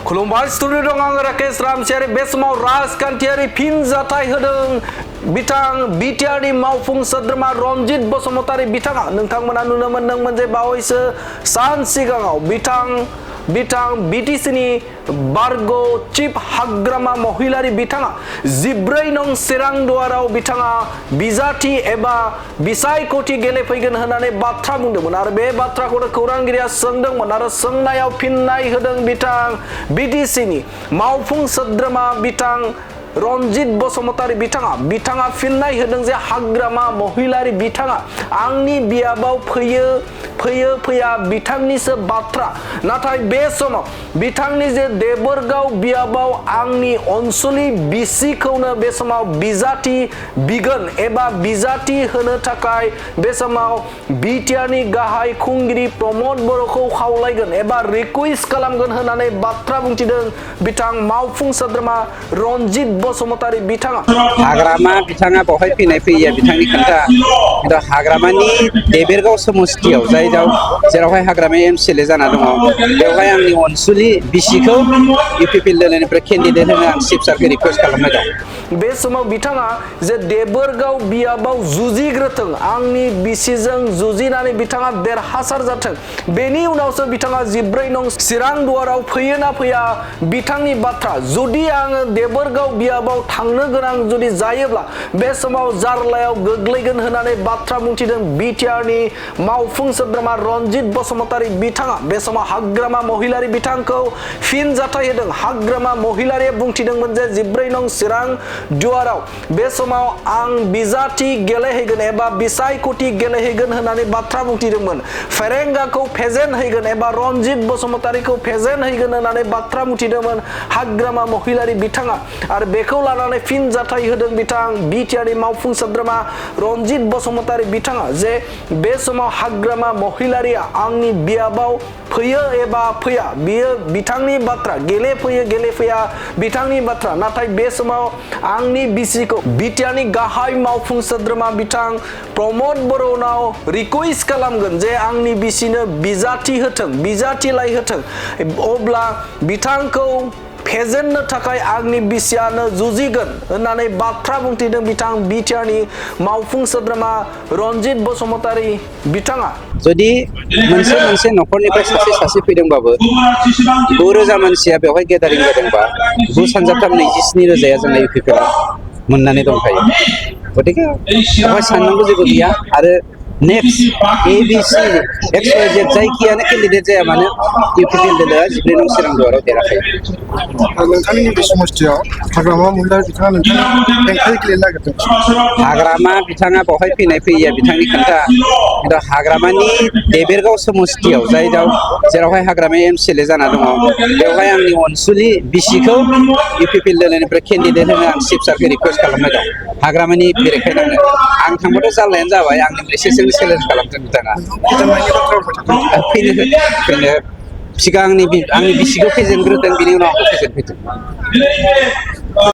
खुलुमबाय स्टुडिअ दं आं राकेश रामसियारि बे समाव राजखान्थियारि फिनजाथाय होदों बिथां बिटिआरनि मावफुं सोद्रोमा रनजित बसुमतारी बिथाङा नोंथांमोना नुनो मोनदोंमोन जे बावैसो सान सिगाङाव बिथां बिटिसिनि बारग चिफ हाग्रामा महिलारि बिथाङा 14 नं चिरां दुवाराव बिथाङा बिजाथि एबा बिसायख'थि गेलेफैगोन होननानै बाथ्रा बुंदोंमोन आरो बे बाथ्राखौनो खौरांगिरिया सोंदोंमोन आरो सोंनायाव फिननाय होदों बिथां बिटिसिनि मावफुं सोद्रोमा बिथां रनजित बसुमतारी बिथाङा फिननाय होदों जे हाग्रामा महिलारि बिथाङा आंनि बियाबाव फैया बिथांनिसो बाथ्रा नाथाय बे समाव बिथांनि जे देबोरगाव बियाबाव आंनि अनसुलि बिसिखौनो बे समाव बिजाथि बिगोन एबा बिजाथि होनो थाखाय बे समाव बिटिआरनि गाहाय खुंगिरि प्रमद बर'खौ खावलायगोन एबा रिक्वेस्ट खालामगोन होननानै बाथ्रा बुंथिदों बिथां मावफुं सोद्रोमा रनजित बसुमतारी बिथाङा हाग्रामा बिथाङा बहाय फैया बिथांनि खोथा हाग्रामानि देबेरगाव समस्थियाव जेरावहाय हाग्रामाया एमसिएलए जाना दङ बेवहाय आंनि अनसुलि बिसिखौ इउपिपिएलनिफ्राय केन्डिडेट होनो आं चिफ सारखौ रिक्वेस्ट खालामनाय दं। बे समाव बिथाङा जे देबोरगाव बियाबाव जुजिग्रोथों आंनि बिसिजों जुजिनानै बिथाङा देरहासार जाथों बेनि उनावसो बिथाङा 14 नं चिरां दुवाराव फैयो ना फैया बिथांनि बाथ्रा जुदि आङो देबोरगाव बियाबाव थांनो गोनां जुदि जायोब्ला बे समाव जारलायाव गोग्लैगोन होननानै बाथ्रा बुंथिदों बिटिआरनि मावफुं सोद्रोमा रनजित बसुमतारी बिथाङा बे समाव हाग्रामा महिलारि बिथांखौ फिनजाथाय होदों हाग्रामा महिलारिया बुंथिदोंमोन जे 14 नं चिरां दुवाराव बे समाव आं बिजाथि गेलेहैगोन एबा बिसायख'थि गेलेहैगोन होननानै बाथ्रा बुंथिदोंमोन फेरेंगाखौ फेजेनहैगोन एबा रनजित बसुमतारीखौ फेजेनहैगोन होननानै बाथ्रा बुंथिदोंमोन हाग्रामा महिलारि बिथाङा आरो बेखौ लानानै फिनजाथाय होदों बिथां बिटिआरनि मावफुं सोद्रोमा रनजित बसुमतारी बिथाङा जे बे समाव हाग्रामा महिलारिया आंनि बियाबाव फैयो एबा फैया बियो बिथांनि बाथ्रा गेलेफैया बिथांनि बाथ्रा नाथाय बे समाव आंनि बिसिखौ बिटिआरनि गाहाय मावफुं सोद्रोमा बिथां प्रमद बर'नाव रिक्वेस्ट खालामगोन जे आंनि बिसिनो बिजाथिलाय होथों अब्ला बिथांखौ फेजेननो थाखाय आंनि बिसियानो जुजिगोन होननानै बाथ्रा बुंथिदों बिथां बिटिआरनि मावफुं सोद्रोमा रनजित बसुमतारी बिथाङा जुदि मोनसे न'खरनिफ्राय सासे फैदोंबाबो 9,000 मानसिया बेवहाय गेदारिं जादोंबा 9,327,000 जोंना इउपिपिएल मोननानै दंखायो गतिके बेवहाय साननांगौ जेबो गैया आरो नेक्स्ट एबिसि XYZ जायखियानो केन्डिडेट जाया मानो इउपिपिएल दोलोआ 14 नं चिरां दुवाराव देरहाखायो। नोंथांनि बे समस्थियाव हाग्रामा महिलारि बिथाङा नोंथांनि हेंथायै गेलेनो नागिरदों हाग्रामा बिथाङा बहाय फैया बिथांनि खोथा हाग्रामानि देबेरगाव समस्थियाव जेरावहाय हाग्रामाया एमसिएलए जाना दङ बेवहाय आंनि अनसुलि बिसिखौ इउपिपिएल दोलोनिफ्राय केन्डिडेट होनो आं चिफ सारखौ रिक्वेस्ट खालामनाय दं हाग्रामानि बेरेखायनो आं थांबाथ' जारलायानो जाबाय आंनिफ्राय एसेसो चेलेन्ज खालामदों बिथाङा फैनो सिगां आंनि बिसिखौ फेजेनग्रोदों बिनि उनाव आंखौ फेजेनफैदों।